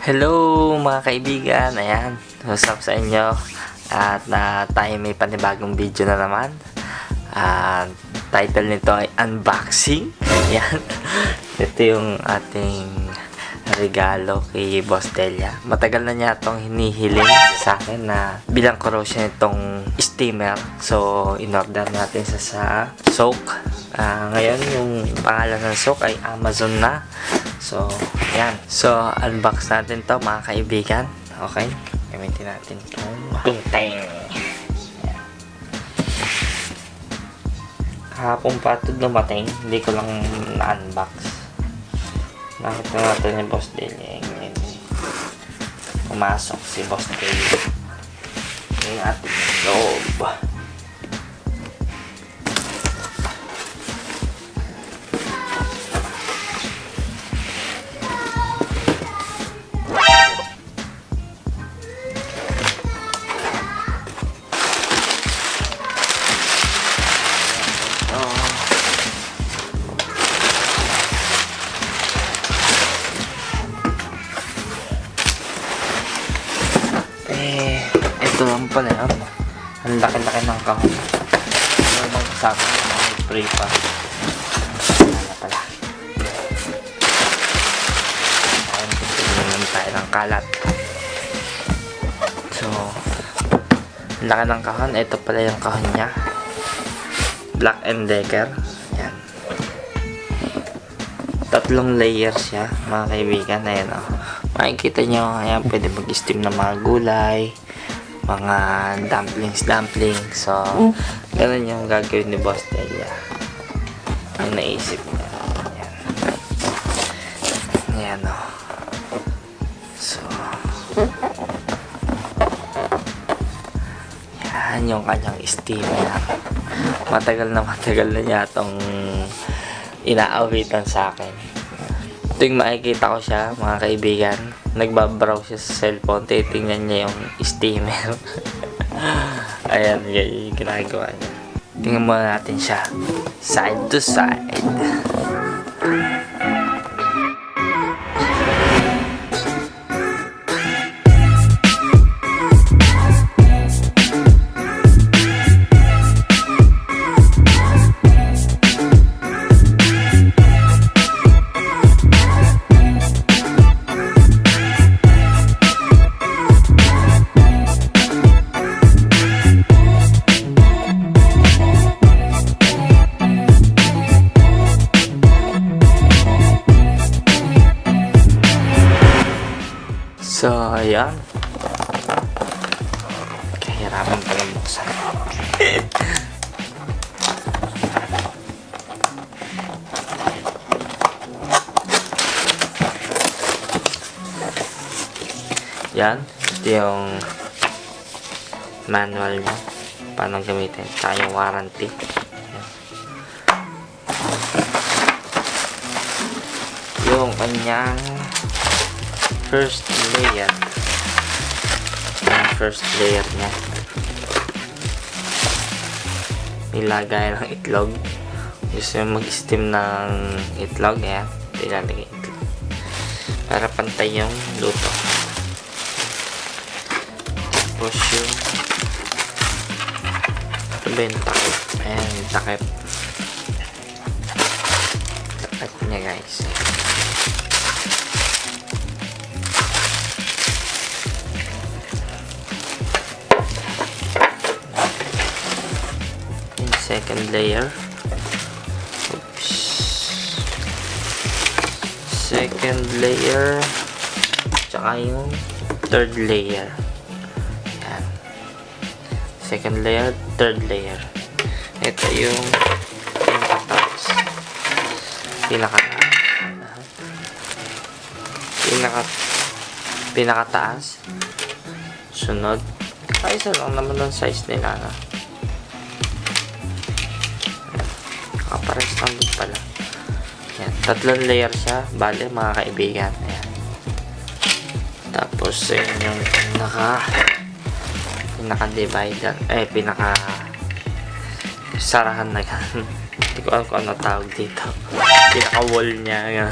Hello mga kaibigan, ayan, what's up sa inyo? At tayo may panibagong video na naman. Title nito ay Unboxing. Ayan, ito yung ating regalo kay Boss Delia. Matagal na niya itong hinihiling sa akin na bilang ko raw siya itong steamer. So, in-order natin sa Soak. Ngayon, yung pangalan ng Soak ay Amazon na. So, ayan. So, unbox natin to mga kaibigan. Okay? Gamitin natin itong tunteng. Kahapon pa ito dumating. Hindi ko lang na-unbox. Nakita natin yung Boss Delia. Pumasok si Boss Delia. Yung ating loob. Ito lang pala yun. Ang laki-laki ng kahon. Ano bang sabi mo? May spray pa. Wala pala. Ayun, tingnan tayo ng kalat. So, ang laki ng kahon. Ito pala yung kahon niya. Black & Decker. Ayan. 3 layers siya, mga kaibigan. Ayan, oh. Makikita nyo, ayan, pwede mag-steam ng mga gulay, mga dumplings. So, ganun yung gagawin ni Boss Delia. Ang naisip niya. Ayan. Ayan, o. So, yan yung kanyang steamer. Matagal na niya itong inaawitan sa akin. Tuwing makikita ko siya, mga kaibigan, nagbabrowse siya sa cellphone, titingnan niya yung steamer. Ayan, yung ginagawa niya. Tingnan muna natin siya. Side to side. So, ayan. Kahirapan palang buksan. Yan. Ito yung manual niya. Paano gamitin. Tsaka yung warranty. Yan. Yung kanyang first layer. Yung first layer niya. Nilagay ng itlog. Gusto yung mag-steam ng itlog. Ayan. Ilalagay itlog. Para pantay yung luto. Tapos yung ito ba yung takip? Ayan yung takip. Takip niya guys. Second layer. Oops. Second layer. Tsaka yung third layer. Yan. Second layer, third layer. Ito yung pinakataas. Pinakataas. Sunod. Ay, isa lang naman ang size nila, no? Pares lang din pala. Ayan. 3 layer siya. Bale, mga kaibigan. Ayan. Tapos, yun yung pinaka-divider. Pinaka-sarahan na yan. Hindi ko alam kung ano tawag dito. Pinaka-wall niya.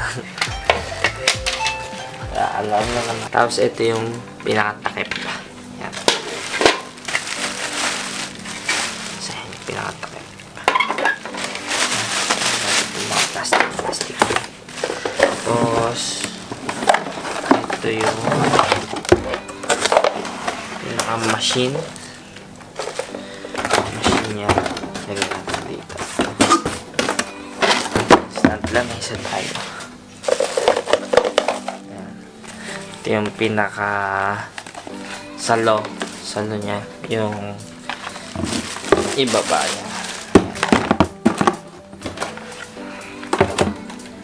Alam na naman. Tapos ito yung pinakatakip. Yan. So, yan yung pinakatakip. Yung mga plastic. Tapos, ito yung pinaka-machine. Machine niya. Lagyan natin dito. Stand lang, isa tayo. Ito yung pinaka salo niya, yung ibaba niya.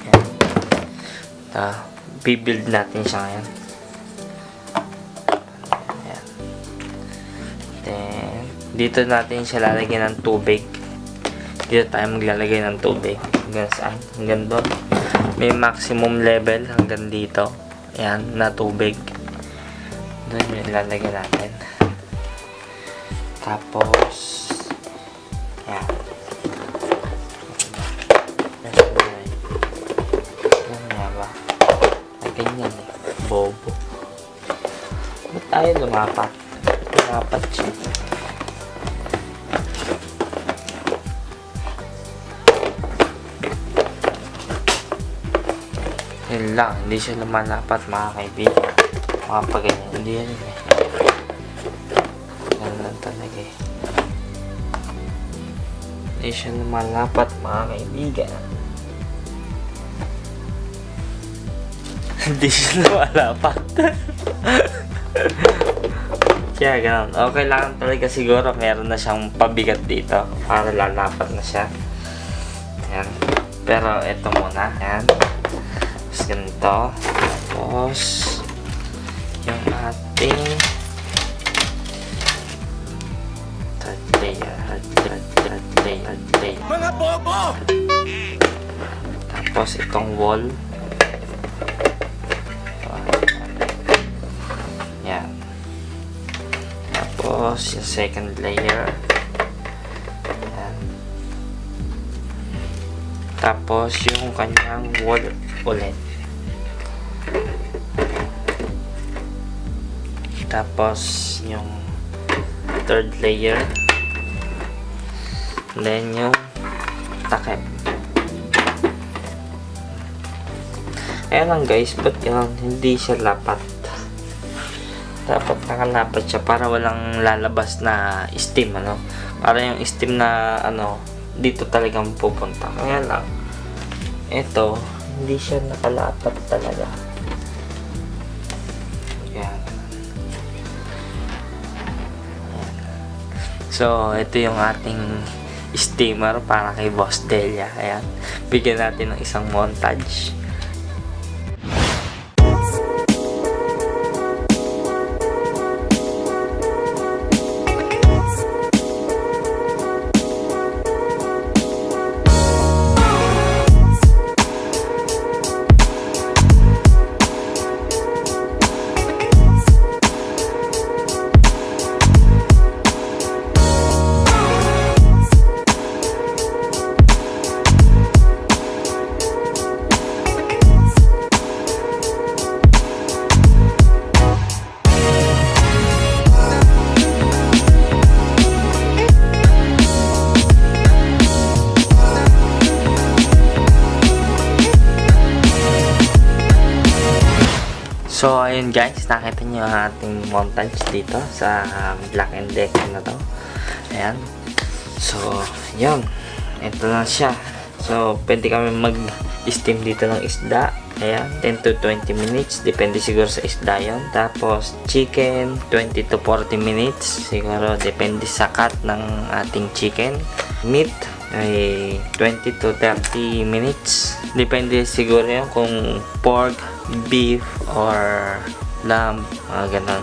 Ayan. Bibuild natin siya ngayon. Ayan. Then dito natin siya lalagyan ng tubig. Dito tayo maglalagay ng tubig. Hanggang saan? Hanggang doon. May maximum level hanggang dito. Ayan, na tubig. Doon yung ilalagay natin. Tapos, ayan. Ayan nga ba? Ay, ganyan eh. Bobo. Ba't tayo lumapat? Lumapat siya. Yun lang, hindi siya lumalapat mga kaibigan. Mga paganyan, hindi yan eh. Yan lang talaga eh. Hindi siya lumalapat mga kaibigan. Hindi siya lumalapat. Kaya ganun. Okay lang talaga siguro meron na siyang pabigat dito para lalapat na siya. Ayan. Pero ito muna. Ayan. Ganito. Tapos yung ating third layer. Mga bobo! Tapos itong wall. Yan. Tapos yung second layer. Yan. Tapos yung kanyang wall ulit. Tapos yung third layer, then yung takip. Kaya lang guys, ba't yun hindi siya lapat? Dapat nakalapat siya para walang lalabas na steam, ano? Para yung steam na ano dito talagang pupunta. Kaya lang ito hindi siya nakalapat talaga. So, ito yung ating steamer para kay Boss Delia. Ayan. Bigyan natin ng isang montage. So, ayun guys, nakita nyo ang ating montage dito sa Black and Decker na to. Ayan. So, yun. Ito na siya. So, pwede kami mag-steam dito ng isda. Ayan, 10 to 20 minutes. Depende siguro sa isda yun. Tapos, chicken, 20 to 40 minutes. Siguro, depende sa cut ng ating chicken. Meat, ay 20 to 30 minutes. Depende siguro yun kung pork, beef, or lamb, mga ganon.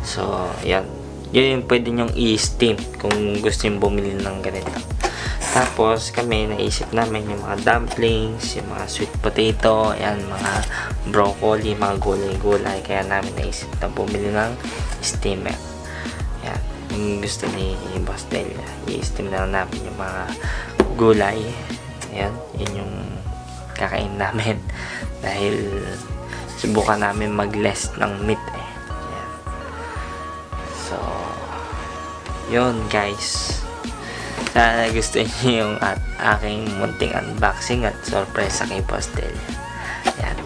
So, yan. Yun yung pwede nyong i-steam kung gusto nyo bumili ng ganito. Tapos, kami naisip namin yung mga dumplings, yung mga sweet potato, yan, mga broccoli, mga gulay-gulay. Kaya namin naisip na bumili ng steamer. Yan. Yung gusto ni Boss Delia, i-steam na namin yung mga gulay. Yan. Yun yung kakain namin. Dahil subukan namin mag-less ng meat eh. Ayan. So, yun guys. Sana gusto niyo yung aking munting unboxing at sorpresa kay Boss Delia. Ayan.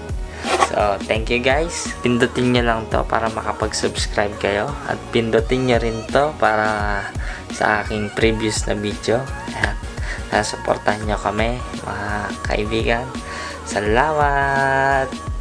So, thank you guys. Pindutin nyo lang to para makapag-subscribe kayo. At pindutin nyo rin to para sa aking previous na video. Ayan. Supportan nyo kami, mga kaibigan. Salamat!